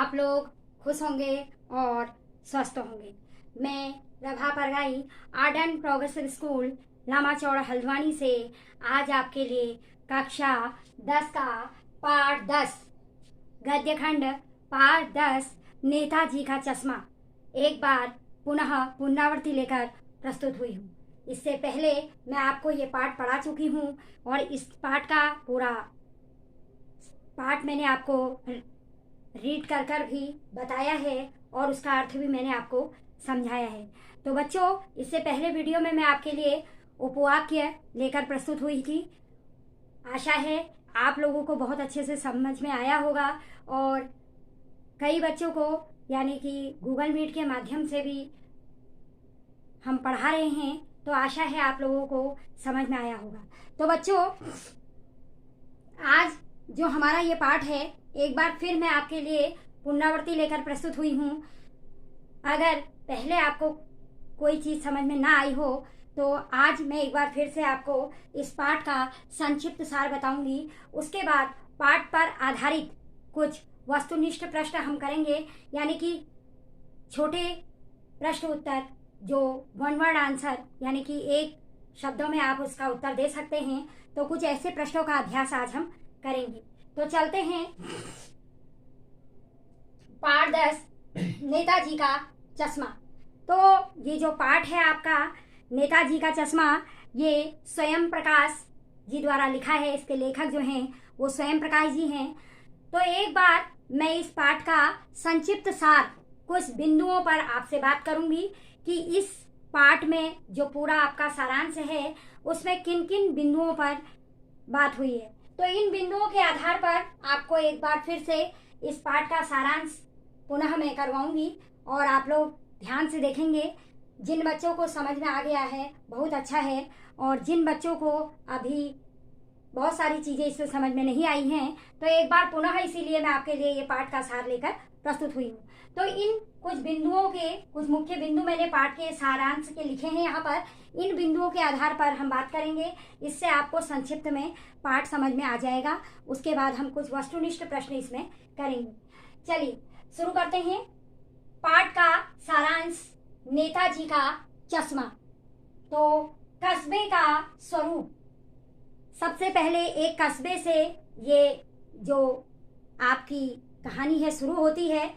आप लोग खुश होंगे और स्वस्थ होंगे। मैं Prabha Pargai art and progressive school Lama Chauda Haldwani से आज आपके लिए कक्षा 10 का पाठ 10 गद्य खंड पाठ 10 नेताजी का चश्मा एक बार पुनः पुनरावृत्ति लेकर प्रस्तुत हुई हूँ। इससे पहले मैं आपको ये पाठ पढ़ा चुकी हूँ और इस पाठ का पूरा पाठ मैंने आपको रीड कर भी बताया है और उसका अर्थ भी मैंने आपको समझाया है। तो बच्चों, इससे पहले वीडियो में मैं आपके लिए उपवाक्य लेकर प्रस्तुत हुई थी। आशा है आप लोगों को बहुत अच्छे से समझ में आया होगा और कई बच्चों को यानी कि गूगल मीट के माध्यम से भी हम पढ़ा रहे हैं, तो आशा है आप लोगों को समझ में आया होगा। तो बच्चों, आज जो हमारा ये पाठ है एक बार फिर मैं आपके लिए पुनरावृत्ति लेकर प्रस्तुत हुई हूँ। अगर पहले आपको कोई चीज़ समझ में ना आई हो तो आज मैं एक बार फिर से आपको इस पाठ का संक्षिप्त सार बताऊंगी। उसके बाद पाठ पर आधारित कुछ वस्तुनिष्ठ प्रश्न हम करेंगे, यानी कि छोटे प्रश्न उत्तर जो वन वर्ड आंसर यानी कि एक शब्दों में आप उसका उत्तर दे सकते हैं। तो कुछ ऐसे प्रश्नों का अभ्यास आज हम करेंगे। तो चलते हैं। पाठ 10 नेताजी का चश्मा। तो ये जो पाठ है आपका नेताजी का चश्मा, ये स्वयं प्रकाश जी द्वारा लिखा है। इसके लेखक जो हैं वो स्वयं प्रकाश जी हैं। तो एक बार मैं इस पाठ का संक्षिप्त सार कुछ बिंदुओं पर आपसे बात करूंगी कि इस पाठ में जो पूरा आपका सारांश है उसमें किन किन बिंदुओं पर बात हुई है। तो इन बिंदुओं के आधार पर आपको एक बार फिर से इस पाठ का सारांश पुनः मैं करवाऊंगी और आप लोग ध्यान से देखेंगे। जिन बच्चों को समझ में आ गया है बहुत अच्छा है, और जिन बच्चों को अभी बहुत सारी चीज़ें इससे समझ में नहीं आई हैं तो एक बार पुनः इसीलिए मैं आपके लिए ये पाठ का सार लेकर प्रस्तुत हुई हूँ। तो इन कुछ बिंदुओं के कुछ मुख्य बिंदु मैंने पाठ के सारांश के लिखे हैं यहाँ पर। इन बिंदुओं के आधार पर हम बात करेंगे, इससे आपको संक्षिप्त में पाठ समझ में आ जाएगा। उसके बाद हम कुछ वस्तुनिष्ठ प्रश्न इसमें करेंगे। चलिए शुरू करते हैं। पाठ का सारांश नेताजी का चश्मा। तो कस्बे का स्वरूप। सबसे पहले एक कस्बे से ये जो आपकी कहानी है शुरू होती है।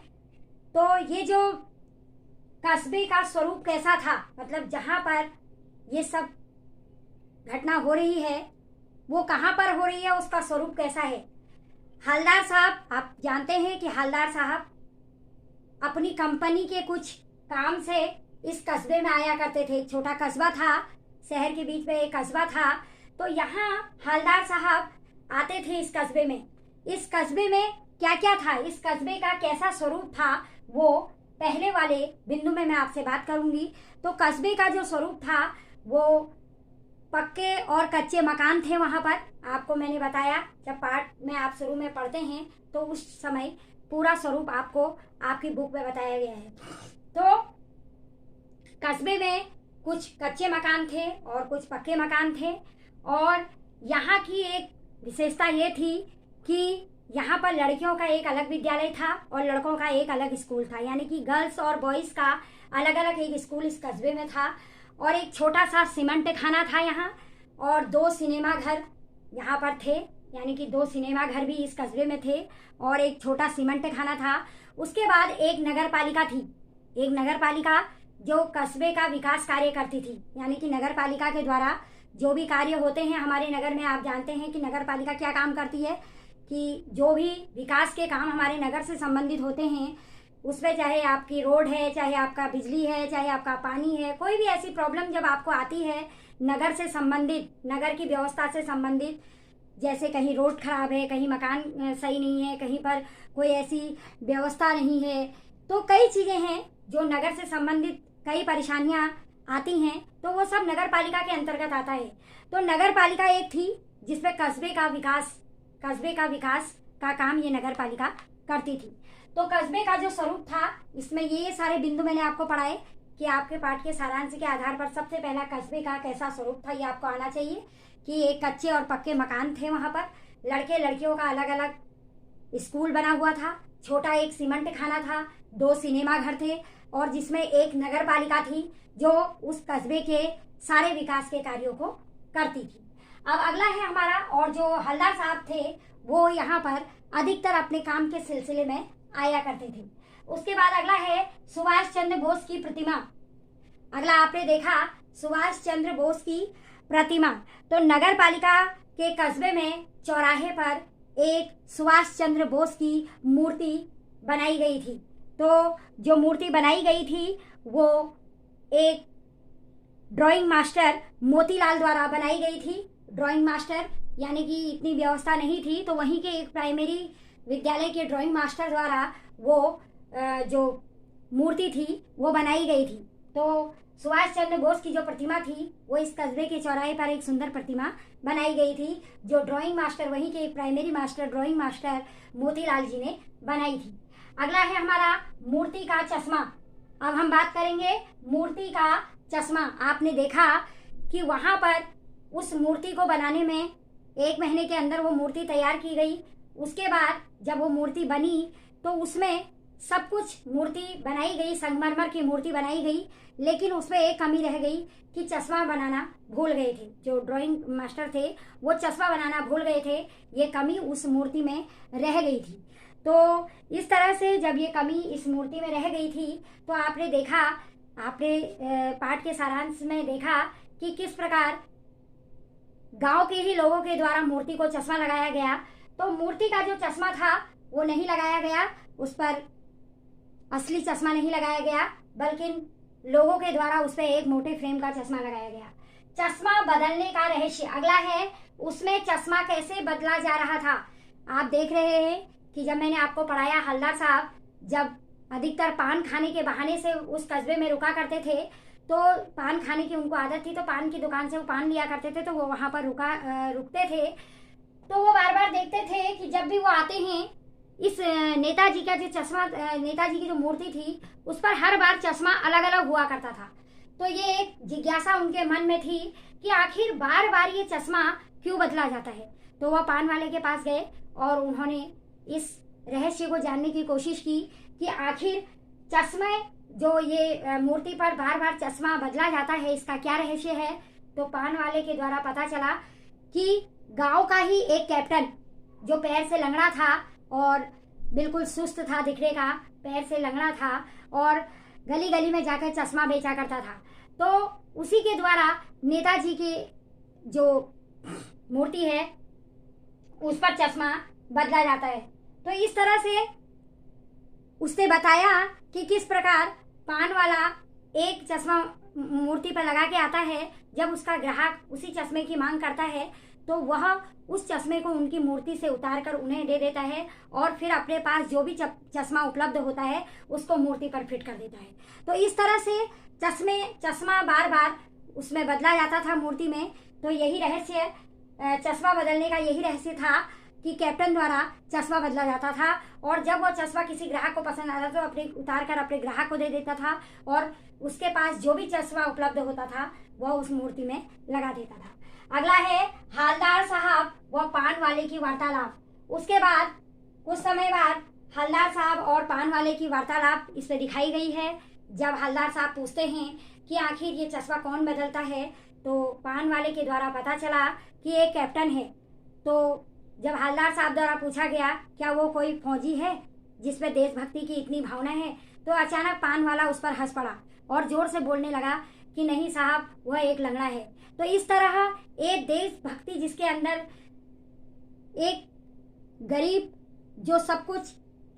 तो ये जो कस्बे का स्वरूप कैसा था, मतलब जहाँ पर ये सब घटना हो रही है वो कहाँ पर हो रही है, उसका स्वरूप कैसा है। हवलदार साहब, आप जानते हैं कि हवलदार साहब अपनी कंपनी के कुछ काम से इस कस्बे में आया करते थे। एक छोटा कस्बा था, शहर के बीच में एक कस्बा था। तो यहाँ हवलदार साहब आते थे इस कस्बे में। इस कस्बे में क्या क्या था, इस कस्बे का कैसा स्वरूप था, वो पहले वाले बिंदु में मैं आपसे बात करूंगी। तो कस्बे का जो स्वरूप था वो पक्के और कच्चे मकान थे वहाँ पर। आपको मैंने बताया जब पाठ में आप शुरू में पढ़ते हैं तो उस समय पूरा स्वरूप आपको आपकी बुक में बताया गया है। तो कस्बे में कुछ कच्चे मकान थे और कुछ पक्के मकान थे। और यहाँ की एक विशेषता ये थी कि यहाँ पर लड़कियों का एक अलग विद्यालय था और लड़कों का एक अलग स्कूल था, यानी कि गर्ल्स और बॉयज़ का अलग अलग एक स्कूल इस कस्बे में था। और एक छोटा सा सीमेंट खाना था यहाँ, और 2 सिनेमा घर यहाँ पर थे, यानी कि 2 सिनेमा घर भी इस कस्बे में थे और एक छोटा सीमेंट खाना था। उसके बाद एक नगर पालिका थी, एक नगर पालिका जो कस्बे का विकास कार्य करती थी, यानी कि नगर पालिका के द्वारा जो भी कार्य होते हैं हमारे नगर में। आप जानते हैं कि नगर पालिका क्या काम करती है कि जो भी विकास के काम हमारे नगर से संबंधित होते हैं उसमें चाहे आपकी रोड है, चाहे आपका बिजली है, चाहे आपका पानी है, कोई भी ऐसी प्रॉब्लम जब आपको आती है नगर से संबंधित, नगर की व्यवस्था से संबंधित, जैसे कहीं रोड खराब है, कहीं मकान सही नहीं है, कहीं पर कोई ऐसी व्यवस्था नहीं है, तो कई चीज़ें हैं जो नगर से संबंधित कई परेशानियाँ आती हैं, तो वो सब नगर पालिका के अंतर्गत आता है। तो नगर पालिका एक थी जिसमें कस्बे का विकास का काम ये नगर पालिका करती थी। तो कस्बे का जो स्वरूप था इसमें ये सारे बिंदु मैंने आपको पढ़ाए कि आपके पाठ के सारांश के आधार पर सबसे पहला कस्बे का कैसा स्वरूप था ये आपको आना चाहिए। कि एक कच्चे और पक्के मकान थे वहाँ पर, लड़के लड़कियों का अलग अलग स्कूल बना हुआ था, छोटा एक सीमेंट खाना था, 2 सिनेमा घर थे और जिसमें एक नगर पालिका थी जो उस कस्बे के सारे विकास के कार्यों को करती थी। अब अगला है हमारा, और जो हवलदार साहब थे वो यहाँ पर अधिकतर अपने काम के सिलसिले में आया करते थे। उसके बाद अगला है सुभाष चंद्र बोस की प्रतिमा। अगला आपने देखा सुभाष चंद्र बोस की प्रतिमा, तो नगर पालिका के कस्बे में चौराहे पर एक सुभाष चंद्र बोस की मूर्ति बनाई गई थी। तो जो मूर्ति बनाई गई थी वो एक ड्राइंग मास्टर मोतीलाल द्वारा बनाई गई थी। ड्राइंग मास्टर यानी कि इतनी व्यवस्था नहीं थी, तो वहीं के एक प्राइमरी विद्यालय के ड्राइंग मास्टर द्वारा वो जो मूर्ति थी वो बनाई गई थी। तो सुभाष चंद्र बोस की जो प्रतिमा थी वो इस कस्बे के चौराहे पर एक सुंदर प्रतिमा बनाई गई थी, जो ड्राइंग मास्टर, वहीं के एक primary master drawing master Motilal ji ने बनाई थी। अगला है हमारा मूर्ति का चश्मा। अब हम बात करेंगे मूर्ति का चश्मा। आपने देखा कि वहां पर उस मूर्ति को बनाने में 1 महीने के अंदर वो मूर्ति तैयार की गई। उसके बाद जब वो मूर्ति बनी तो उसमें सब कुछ मूर्ति बनाई गई, संगमरमर की मूर्ति बनाई गई, लेकिन उसमें एक कमी रह गई कि चश्मा बनाना भूल गए थे। जो ड्राइंग मास्टर थे वो चश्मा बनाना भूल गए थे, ये कमी उस मूर्ति में रह गई थी। तो इस तरह से जब ये कमी इस मूर्ति में रह गई थी तो आपने देखा, आपने पाठ के सारांश में देखा कि किस प्रकार गांव के ही लोगों के द्वारा मूर्ति को चश्मा लगाया गया। तो मूर्ति का जो चश्मा था वो नहीं लगाया गया, उस पर असली चश्मा नहीं लगाया गया, बल्कि लोगों के द्वारा उस पर एक मोटे फ्रेम का चश्मा लगाया गया। चश्मा बदलने का रहस्य अगला है, उसमें चश्मा कैसे बदला जा रहा था। आप देख रहे हैं कि जब मैंने आपको पढ़ाया, हवलदार साहब जब अधिकतर पान खाने के बहाने से उस कस्बे में रुका करते थे, तो पान खाने की उनको आदत थी, तो पान की दुकान से वो पान लिया करते थे, तो वो वहां पर रुकते थे। तो वो बार बार देखते थे कि जब भी वो आते हैं, इस नेताजी का जो चश्मा, नेताजी की जो मूर्ति थी उस पर हर बार चश्मा अलग अलग हुआ करता था। तो ये एक जिज्ञासा उनके मन में थी कि आखिर बार बार ये चश्मा क्यों बदला जाता है। तो वह पान वाले के पास गए और उन्होंने इस रहस्य को जानने की कोशिश की कि आखिर चश्मे, जो ये मूर्ति पर बार बार चश्मा बदला जाता है, इसका क्या रहस्य है। तो पान वाले के द्वारा पता चला कि गांव का ही एक कैप्टन जो पैर से लंगड़ा था और बिल्कुल सुस्त था दिखने का, पैर से लंगड़ा था और गली गली में जाकर चश्मा बेचा करता था, तो उसी के द्वारा नेताजी की जो मूर्ति है उस पर चश्मा बदला जाता है। तो इस तरह से उसने बताया कि किस प्रकार पान वाला एक चश्मा मूर्ति पर लगा के आता है, जब उसका ग्राहक उसी चश्मे की मांग करता है तो वह उस चश्मे को उनकी मूर्ति से उतार कर उन्हें दे देता है और फिर अपने पास जो भी चश्मा उपलब्ध होता है उसको मूर्ति पर फिट कर देता है। तो इस तरह से चश्मा बार बार उसमें बदला जाता था मूर्ति में। तो यही रहस्य, चश्मा बदलने का यही रहस्य था कि कैप्टन द्वारा चश्मा बदला जाता था और जब वो चश्मा किसी ग्राहक को पसंद आता तो अपने उतार कर अपने ग्राहक को दे देता था और उसके पास जो भी चश्मा उपलब्ध होता था वह उस मूर्ति में लगा देता था। अगला है हवलदार साहब व पान वाले की वार्तालाप। उसके बाद कुछ समय बाद हवलदार साहब और पान वाले की वार्तालाप इसमें दिखाई गई है। जब हवलदार साहब पूछते हैं कि आखिर ये चश्मा कौन बदलता है, तो पान वाले के द्वारा पता चला कि एक कैप्टन है। तो जब हवलदार साहब द्वारा पूछा गया क्या वो कोई फौजी है जिसमें देशभक्ति की इतनी भावना है, तो अचानक पान वाला उस पर हंस पड़ा और जोर से बोलने लगा कि नहीं साहब, वह एक लंगड़ा है। तो इस तरह एक देशभक्ति जिसके अंदर एक गरीब जो सब कुछ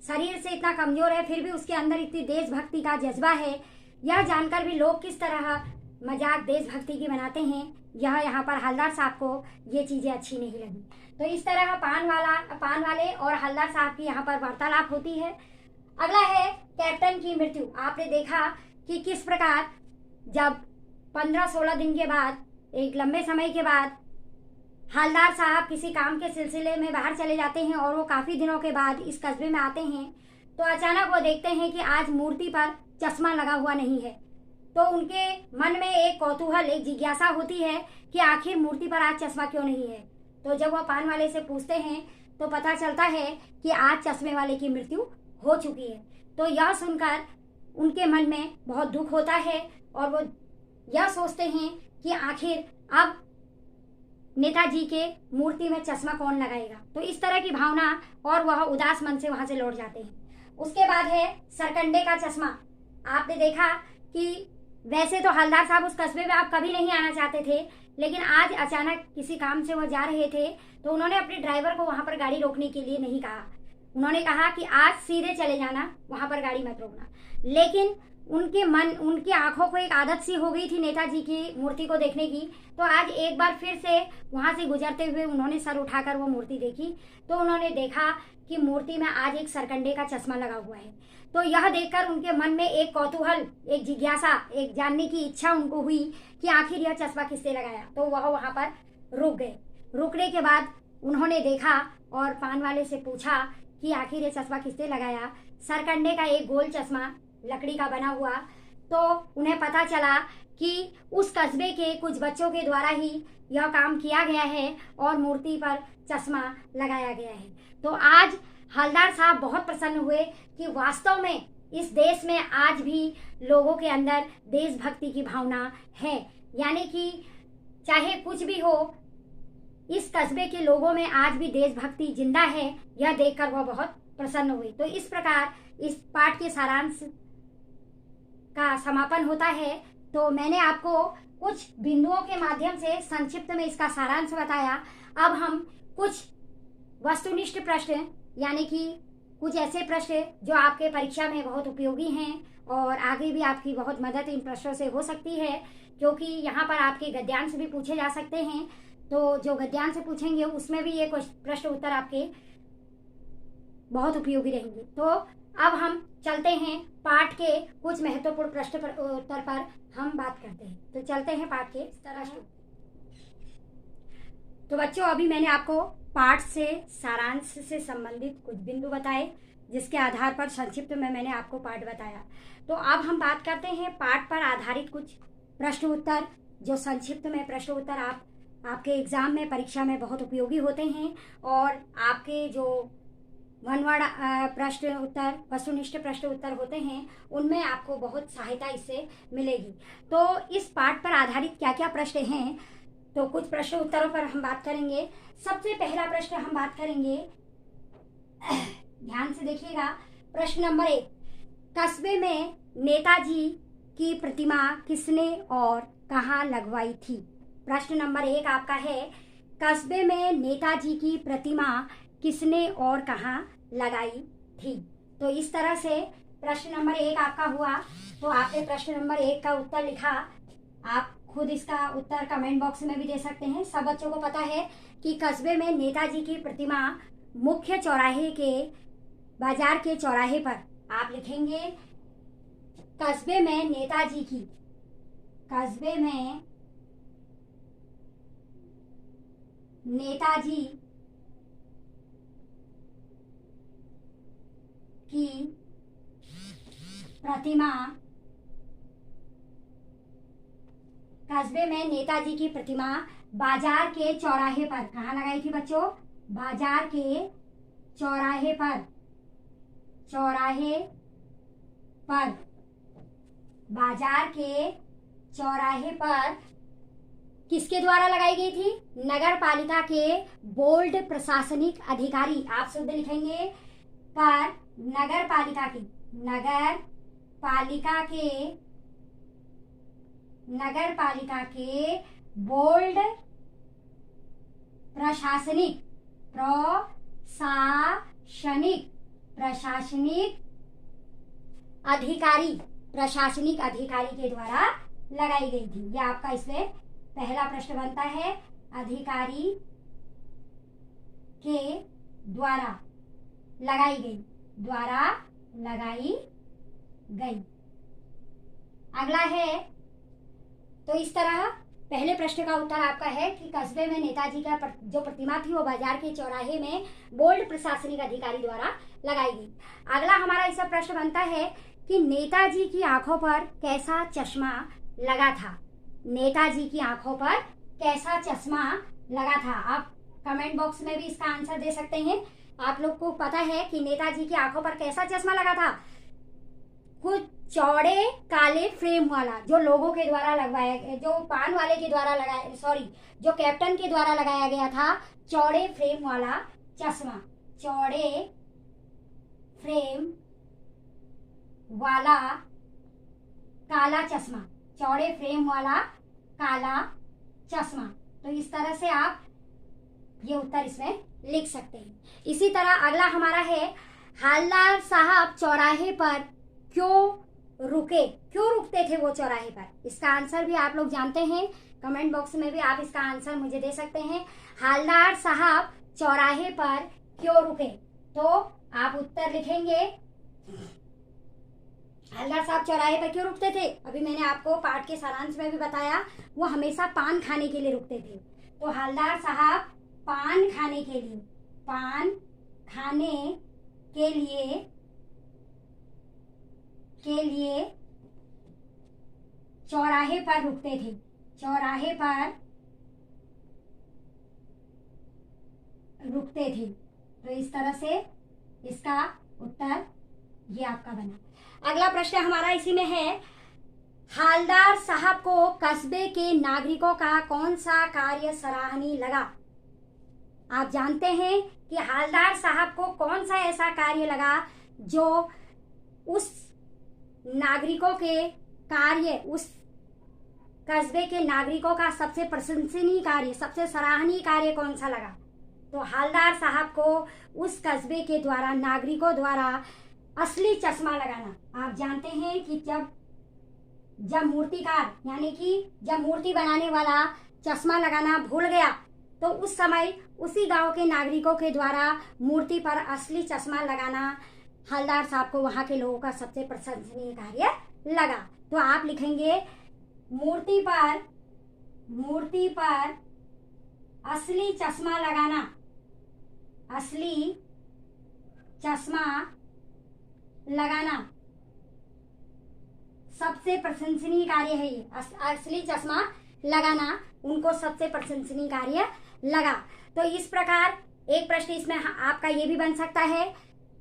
शरीर से इतना कमजोर है फिर भी उसके अंदर इतनी देशभक्ति का जज्बा है, यह जानकर भी लोग किस तरह मजाक देशभक्ति की बनाते हैं, यह यहाँ पर हवलदार साहब को ये चीजें अच्छी नहीं लगी। तो इस तरह पान वाले और हवलदार साहब की यहाँ पर वार्तालाप होती है। अगला है कैप्टन की मृत्यु। आपने देखा कि किस प्रकार जब 15-16 दिन के बाद, एक लंबे समय के बाद हवलदार साहब किसी काम के सिलसिले में बाहर चले जाते हैं और वो काफी दिनों के बाद इस कस्बे में आते हैं, तो अचानक वो देखते हैं कि आज मूर्ति पर चश्मा लगा हुआ नहीं है। तो उनके मन में एक कौतूहल, एक जिज्ञासा होती है कि आखिर मूर्ति पर आज चश्मा क्यों नहीं है। तो जब वह पान वाले से पूछते हैं तो पता चलता है कि आज चश्मे वाले की मृत्यु हो चुकी है। तो यह सुनकर उनके मन में बहुत दुख होता है और वो यह सोचते हैं कि आखिर अब नेताजी के मूर्ति में चश्मा कौन लगाएगा। तो इस तरह की भावना और वह उदास मन से वहां से लौट जाते हैं। उसके बाद है सरकंडे का चश्मा। आपने देखा कि वैसे तो हवलदार साहब उस कस्बे में आप कभी नहीं आना चाहते थे, लेकिन आज अचानक किसी काम से वो जा रहे थे तो उन्होंने अपने ड्राइवर को वहां पर गाड़ी रोकने के लिए नहीं कहा। उन्होंने कहा कि आज सीधे चले जाना, वहां पर गाड़ी मत रोकना। लेकिन उनकी आंखों को एक आदत सी हो गई थी नेताजी की मूर्ति को देखने की। तो आज एक बार फिर से वहां से गुजरते हुए उन्होंने सर उठाकर वो मूर्ति देखी तो उन्होंने देखा कि मूर्ति में आज एक सरकंडे का चश्मा लगा हुआ है। तो यह देखकर उनके मन में एक कौतूहल, एक जिज्ञासा, एक जानने की इच्छा उनको हुई कि आखिर यह चश्मा किसने लगाया। तो वह वहां पर रुक गए। रुकने के बाद उन्होंने देखा और पान वाले से पूछा कि आखिर ये चश्मा किसने लगाया। सरकंडे का एक गोल चश्मा लकड़ी का बना हुआ। तो उन्हें पता चला कि उस कस्बे के कुछ बच्चों के द्वारा ही यह काम किया गया है और मूर्ति पर चश्मा लगाया गया है। तो आज हवलदार साहब बहुत प्रसन्न हुए कि वास्तव में इस देश में आज भी लोगों के अंदर देशभक्ति की भावना है, यानी कि चाहे कुछ भी हो, इस कस्बे के लोगों में आज भी देशभक्ति जिंदा है। यह देखकर वह बहुत प्रसन्न हुई। तो इस प्रकार इस पाठ के सारांश का समापन होता है। तो मैंने आपको कुछ बिंदुओं के माध्यम से संक्षिप्त में इसका सारांश बताया। अब हम कुछ वस्तुनिष्ठ प्रश्न, यानी कि कुछ ऐसे प्रश्न जो आपके परीक्षा में बहुत उपयोगी हैं और आगे भी आपकी बहुत मदद इन प्रश्नों से हो सकती है, क्योंकि यहाँ पर आपके गद्यांश भी पूछे जा सकते हैं। तो जो गद्यांश से पूछेंगे उसमें भी ये कुछ प्रश्न उत्तर आपके बहुत उपयोगी रहेंगे। तो अब हम चलते हैं पाठ के कुछ महत्वपूर्ण प्रश्न पर उत्तर पर हम बात करते हैं। तो चलते हैं पाठ के प्रश्न। तो बच्चों, अभी मैंने आपको पाठ से सारांश से संबंधित कुछ बिंदु बताए, जिसके आधार पर संक्षिप्त में मैंने आपको पाठ बताया। तो अब हम बात करते हैं पाठ पर आधारित कुछ प्रश्न उत्तर, जो संक्षिप्त में प्रश्न उत्तर आपके एग्जाम में, परीक्षा में बहुत उपयोगी होते हैं और आपके जो वनवर्ड प्रश्न उत्तर, वस्तुनिष्ठ प्रश्न उत्तर होते हैं, उनमें आपको बहुत सहायता इससे मिलेगी। तो इस पाठ पर आधारित क्या क्या प्रश्न हैं, तो कुछ प्रश्न उत्तरों पर हम बात करेंगे। सबसे पहला प्रश्न हम बात करेंगे, ध्यान से देखिएगा। प्रश्न नंबर 1, कस्बे में नेताजी की प्रतिमा किसने और कहाँ लगवाई थी। प्रश्न नंबर 1 आपका है, कस्बे में नेताजी की प्रतिमा किसने और कहाँ लगाई थी। तो इस तरह से प्रश्न नंबर 1 आपका हुआ। तो आपने प्रश्न नंबर 1 का उत्तर लिखा। आप खुद इसका उत्तर कमेंट बॉक्स में भी दे सकते हैं। सब बच्चों को पता है कि कस्बे में नेताजी की प्रतिमा मुख्य चौराहे के, बाजार के चौराहे पर आप लिखेंगे कस्बे में नेताजी की, कस्बे में नेताजी की प्रतिमा, कस्बे में नेताजी की प्रतिमा बाजार के चौराहे पर, कहाँ लगाई थी बच्चों, बाजार के चौराहे पर, चौराहे पर, बाजार के चौराहे पर किसके द्वारा लगाई गई थी, नगर पालिका के बोर्ड प्रशासनिक अधिकारी, आप शुद्ध लिखेंगे पर नगर पालिका की, नगर पालिका के बोर्ड प्रशासनिक अधिकारी के द्वारा लगाई गई थी। यह आपका इसमें पहला प्रश्न बनता है, अधिकारी के द्वारा लगाई गई। अगला है, तो इस तरह पहले प्रश्न का उत्तर आपका है कि कस्बे में नेताजी का जो प्रतिमा थी वो बाजार के चौराहे में बोर्ड प्रशासनिक अधिकारी द्वारा लगाई गई। अगला हमारा इसका प्रश्न बनता है कि नेताजी की आंखों पर कैसा चश्मा लगा था। नेताजी की आंखों पर कैसा चश्मा लगा था। आप कमेंट बॉक्स में भी इसका आंसर दे सकते हैं आप लोग को पता है कि नेताजी की आंखों पर कैसा चश्मा लगा था? कुछ चौड़े काले फ्रेम वाला, जो लोगों के द्वारा लगवाया, जो पान वाले के द्वारा लगाया, सॉरी, जो कैप्टन के द्वारा लगाया गया था, चौड़े फ्रेम वाला चश्मा, चौड़े फ्रेम वाला काला चश्मा, चौड़े फ्रेम वाला काला चश्मा। तो इस तरह से आप ये उत्तर इसमें लिख सकते हैं। इसी तरह अगला हमारा है, हालदार साहब चौराहे पर क्यों रुके? क्यों रुकते थे वो चौराहे पर? इसका आंसर भी आप लोग जानते हैं, कमेंट बॉक्स में भी आप इसका आंसर मुझे दे सकते हैं। हालदार साहब चौराहे पर क्यों रुके? तो आप उत्तर लिखेंगे, हालदार साहब चौराहे पर क्यों रुकते थे? अभी मैंने आपको पाठ के सारांश में भी बताया, वो हमेशा पान खाने के लिए रुकते थे। तो हालदार साहब पान खाने के लिए, पान खाने के लिए चौराहे पर रुकते थे, चौराहे पर रुकते थे। तो इस तरह से इसका उत्तर ये आपका बना। अगला प्रश्न हमारा इसी में है, हालदार साहब को कस्बे के नागरिकों का कौन सा कार्य सराहनीय लगा? आप जानते हैं कि हालदार साहब को कौन सा ऐसा कार्य लगा जो उस नागरिकों के कार्य, उस कस्बे के नागरिकों का सबसे प्रशंसनीय कार्य, सबसे सराहनीय कार्य कौन सा लगा? तो हालदार साहब को उस कस्बे के द्वारा, नागरिकों द्वारा असली चश्मा लगाना। आप जानते हैं कि जब मूर्तिकार, यानी कि जब मूर्ति बनाने वाला चश्मा लगाना भूल गया, तो उस समय उसी गांव के नागरिकों के द्वारा मूर्ति पर असली चश्मा लगाना हालदार साहब को वहां के लोगों का सबसे प्रशंसनीय कार्य लगा। तो आप लिखेंगे, मूर्ति पर असली चश्मा लगाना, असली चश्मा लगाना सबसे प्रशंसनीय कार्य है। ये असली चश्मा लगाना उनको सबसे प्रशंसनीय कार्य लगा। तो इस प्रकार एक प्रश्न इसमें आपका ये भी बन सकता है,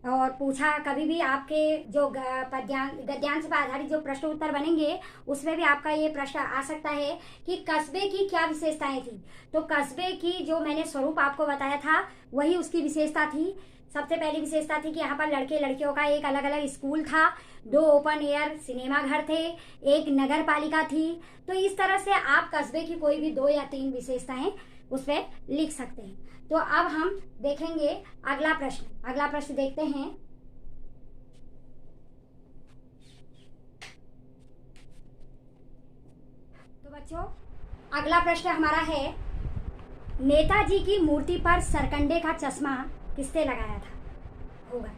और पूछा कभी भी आपके जो गद्यांश पर आधारित जो प्रश्न उत्तर बनेंगे उसमें भी आपका ये प्रश्न आ सकता है कि कस्बे की क्या विशेषताएं थी। तो कस्बे की जो मैंने स्वरूप आपको बताया था वही उसकी विशेषता थी। सबसे पहली विशेषता थी कि यहाँ पर लड़के लड़कियों का एक अलग अलग स्कूल था, 2 ओपन एयर सिनेमा घर थे, एक नगर पालिका थी। तो इस तरह से आप कस्बे की कोई भी 2 या 3 विशेषताएं उसमें लिख सकते हैं। तो अब हम देखेंगे अगला प्रश्न। अगला प्रश्न देखते हैं। तो बच्चों अगला प्रश्न हमारा है, नेताजी की मूर्ति पर सरकंडे का चश्मा किसने लगाया था होगा?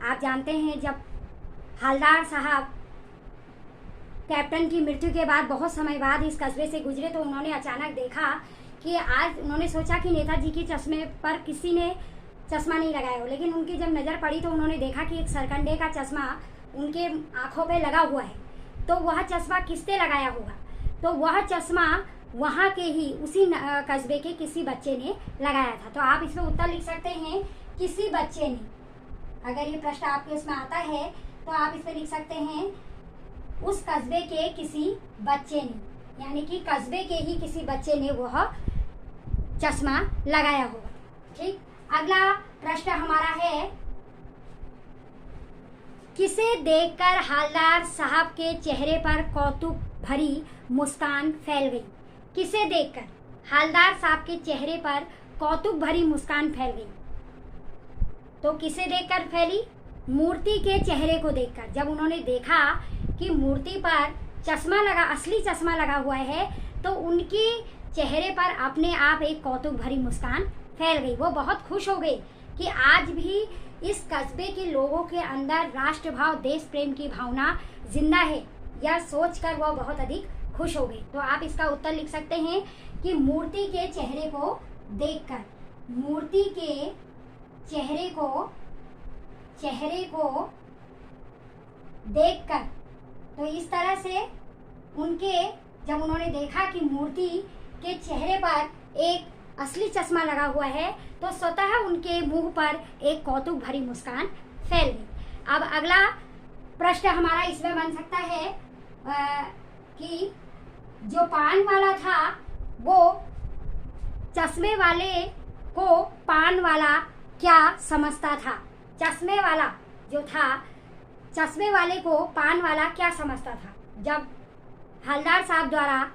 आप जानते हैं जब हालदार साहब कैप्टन की मृत्यु के बाद बहुत समय बाद इस कस्बे से गुजरे, तो उन्होंने अचानक देखा कि आज, उन्होंने सोचा कि नेताजी के चश्मे पर किसी ने चश्मा नहीं लगाया हो, लेकिन उनकी जब नज़र पड़ी तो उन्होंने देखा कि एक सरकंडे का चश्मा उनके आंखों पे लगा हुआ है। तो वह चश्मा किसने लगाया होगा? तो वह चश्मा वहाँ के ही उसी कस्बे के किसी बच्चे ने लगाया था। तो आप इसमें उत्तर लिख सकते हैं, किसी बच्चे ने। अगर ये प्रश्न आपके उसमें आता है तो आप इसमें लिख सकते हैं, उस कस्बे के किसी बच्चे ने, यानी कि कस्बे के ही किसी बच्चे ने वह चश्मा लगाया होगा। ठीक। अगला प्रश्न हमारा है, किसे देखकर हालदार साहब के चेहरे पर कौतुक भरी मुस्कान फैल गई? किसे देखकर हालदार साहब के चेहरे पर कौतुक भरी मुस्कान फैल गई? तो किसे देखकर फैली? मूर्ति के चेहरे को देखकर। जब उन्होंने देखा कि मूर्ति पर चश्मा लगा, असली चश्मा लगा हुआ है, तो उनके चेहरे पर अपने आप एक कौतुक भरी मुस्कान फैल गई। वो बहुत खुश हो गई कि आज भी इस कस्बे के लोगों के अंदर राष्ट्रभाव, देश प्रेम की भावना जिंदा है। यह सोचकर वो बहुत अधिक खुश हो गई। तो आप इसका उत्तर लिख सकते हैं कि मूर्ति के चेहरे को देखकर, मूर्ति के चेहरे को देखकर। तो इस तरह से उनके, जब उन्होंने देखा कि मूर्ति के चेहरे पर एक असली चश्मा लगा हुआ है तो स्वतः उनके मुंह पर एक कौतुक भरी मुस्कान फैल गई। अब अगला प्रश्न हमारा इसमें बन सकता है कि जो पान वाला था वो चश्मे वाले को पान वाला क्या समझता था। चश्मे वाला जो था, चश्मे वाले को पान वाला क्या समझता था। जब हवलदार साहब द्वारा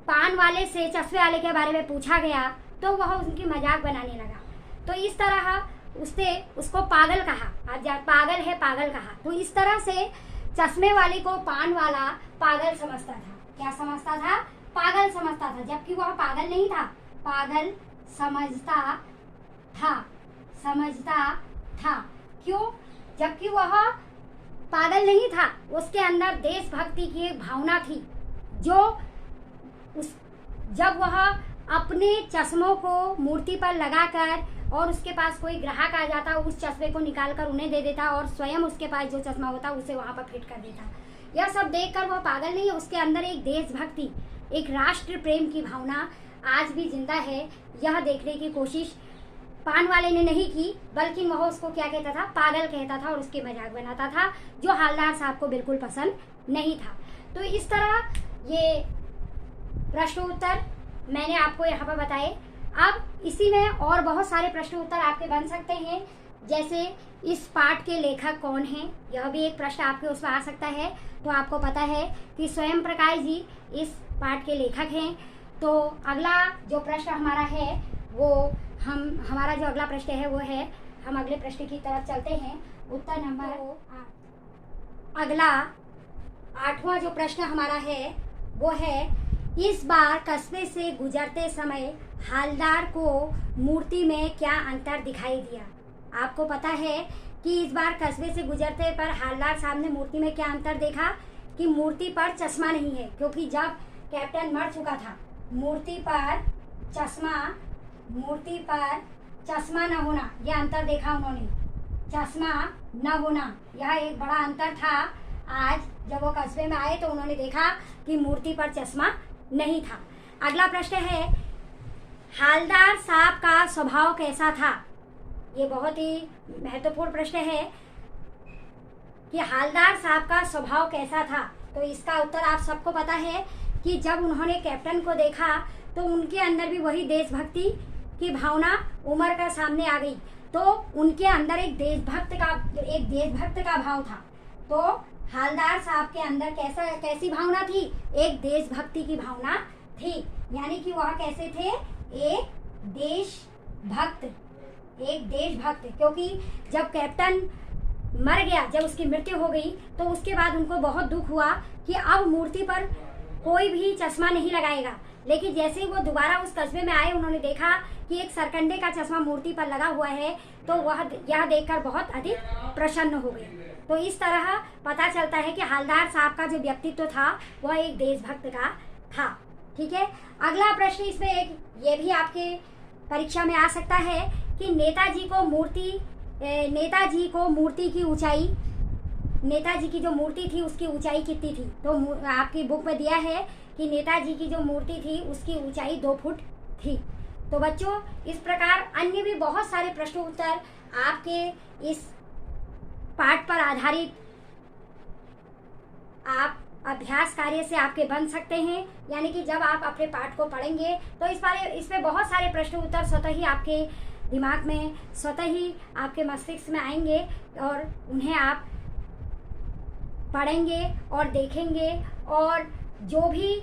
पान वाले से चश्मे वाले के बारे में पूछा गया तो वह उनकी मजाक बनाने लगा। तो इस तरह उसने उसको पागल कहा। अब पागल है, पागल कहा। तो इस तरह से चश्मे वाले को पान वाला पागल समझता था। क्या समझता था? पागल समझता था, जबकि वह पागल नहीं था। पागल समझता था, समझता था। क्यों? जबकि वह पागल नहीं था, उसके अंदर देशभक्ति की एक भावना थी जो जब वह अपने चश्मों को मूर्ति पर लगाकर और उसके पास कोई ग्राहक आ जाता, उस चश्मे को निकालकर उन्हें दे देता और स्वयं उसके पास जो चश्मा होता उसे वहां पर फिट कर देता। यह सब देखकर वह पागल नहीं है, उसके अंदर एक देशभक्ति, एक राष्ट्र प्रेम की भावना आज भी जिंदा है। यह देखने की कोशिश पान वाले ने नहीं की, बल्कि वह उसको क्या कहता था? पागल कहता था और उसके मजाक बनाता था, जो हवलदार साहब को बिल्कुल पसंद नहीं था। तो इस तरह ये प्रश्न उत्तर मैंने आपको यहाँ पर बताए। अब इसी में और बहुत सारे प्रश्न उत्तर आपके बन सकते हैं, जैसे इस पाठ के लेखक कौन हैं, यह भी एक प्रश्न आपके उसमें आ सकता है। तो आपको पता है कि स्वयं प्रकाश जी इस पाठ के लेखक हैं। तो अगला जो प्रश्न हमारा है वो हमारा जो अगला प्रश्न है वो है, हम अगले प्रश्न की तरफ चलते हैं। उत्तर नंबर अगला 8वां जो प्रश्न हमारा है वो है, इस बार कस्बे से गुजरते समय हवलदार को मूर्ति में क्या अंतर दिखाई दिया। आपको पता है कि इस बार कस्बे से गुजरते पर हवलदार साहब ने मूर्ति में क्या अंतर देखा कि मूर्ति पर चश्मा नहीं है, क्योंकि जब कैप्टन मर चुका था, मूर्ति पर चश्मा न होना, यह अंतर देखा उन्होंने। चश्मा न होना यह एक बड़ा अंतर था। आज जब वो कस्बे में आए तो उन्होंने देखा कि मूर्ति पर चश्मा नहीं था। अगला प्रश्न है, हवलदार साहब का स्वभाव कैसा था। ये बहुत ही महत्वपूर्ण प्रश्न है कि हवलदार साहब का स्वभाव कैसा था। तो इसका उत्तर आप सबको पता है कि जब उन्होंने कैप्टन को देखा तो उनके अंदर भी वही देशभक्ति की भावना उमड़ कर सामने आ गई। तो उनके अंदर एक देशभक्त का भाव था। तो हवलदार साहब के अंदर कैसी भावना थी? एक देशभक्ति की भावना थी। यानी कि वह कैसे थे? एक देशभक्त। क्योंकि जब कैप्टन मर गया, जब उसकी मृत्यु हो गई, तो उसके बाद उनको बहुत दुख हुआ कि अब मूर्ति पर कोई भी चश्मा नहीं लगाएगा। लेकिन जैसे ही वो दोबारा उस कस्बे में आए, उन्होंने देखा कि एक सरकंडे का चश्मा मूर्ति पर लगा हुआ है, तो वह यह देखकर बहुत अधिक प्रसन्न हो गए। तो इस तरह पता चलता है कि हवलदार साहब का जो व्यक्तित्व था वह एक देशभक्त का था। ठीक है। अगला प्रश्न इसमें एक ये भी आपके परीक्षा में आ सकता है कि नेताजी की जो मूर्ति थी उसकी ऊंचाई कितनी थी। तो आपकी बुक में दिया है कि नेताजी की जो मूर्ति थी उसकी ऊंचाई 2 फुट थी। तो बच्चों, इस प्रकार अन्य भी बहुत सारे प्रश्न उत्तर आपके इस पाठ पर आधारित आप अभ्यास कार्य से आपके बन सकते हैं। यानी कि जब आप अपने पाठ को पढ़ेंगे तो इसमें बहुत सारे प्रश्न उत्तर स्वतः ही आपके दिमाग में, स्वतः ही आपके मस्तिष्क में आएंगे और उन्हें आप पढ़ेंगे और देखेंगे। और जो भी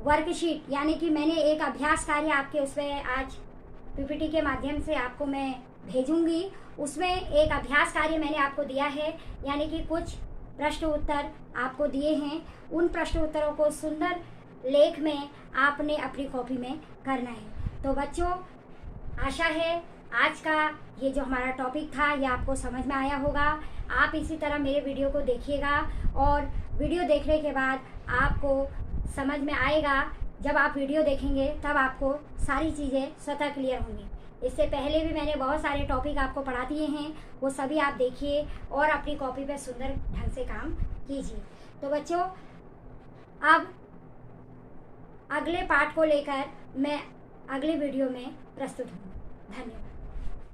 वर्कशीट, यानी कि मैंने एक अभ्यास कार्य आपके उसमें आज पीपीटी के माध्यम से आपको मैं भेजूंगी, उसमें एक अभ्यास कार्य मैंने आपको दिया है। यानी कि कुछ प्रश्न उत्तर आपको दिए हैं, उन प्रश्न उत्तरों को सुंदर लेख में आपने अपनी कॉपी में करना है। तो बच्चों, आशा है आज का ये जो हमारा टॉपिक था ये आपको समझ में आया होगा। आप इसी तरह मेरे वीडियो को देखिएगा और वीडियो देखने के बाद आपको समझ में आएगा। जब आप वीडियो देखेंगे तब आपको सारी चीज़ें स्वतः क्लियर होंगी। इससे पहले भी मैंने बहुत सारे टॉपिक आपको पढ़ा दिए हैं, वो सभी आप देखिए और अपनी कॉपी पे सुंदर ढंग से काम कीजिए। तो बच्चों, अब अगले पाठ को लेकर मैं अगले वीडियो में प्रस्तुत हूँ। धन्यवाद।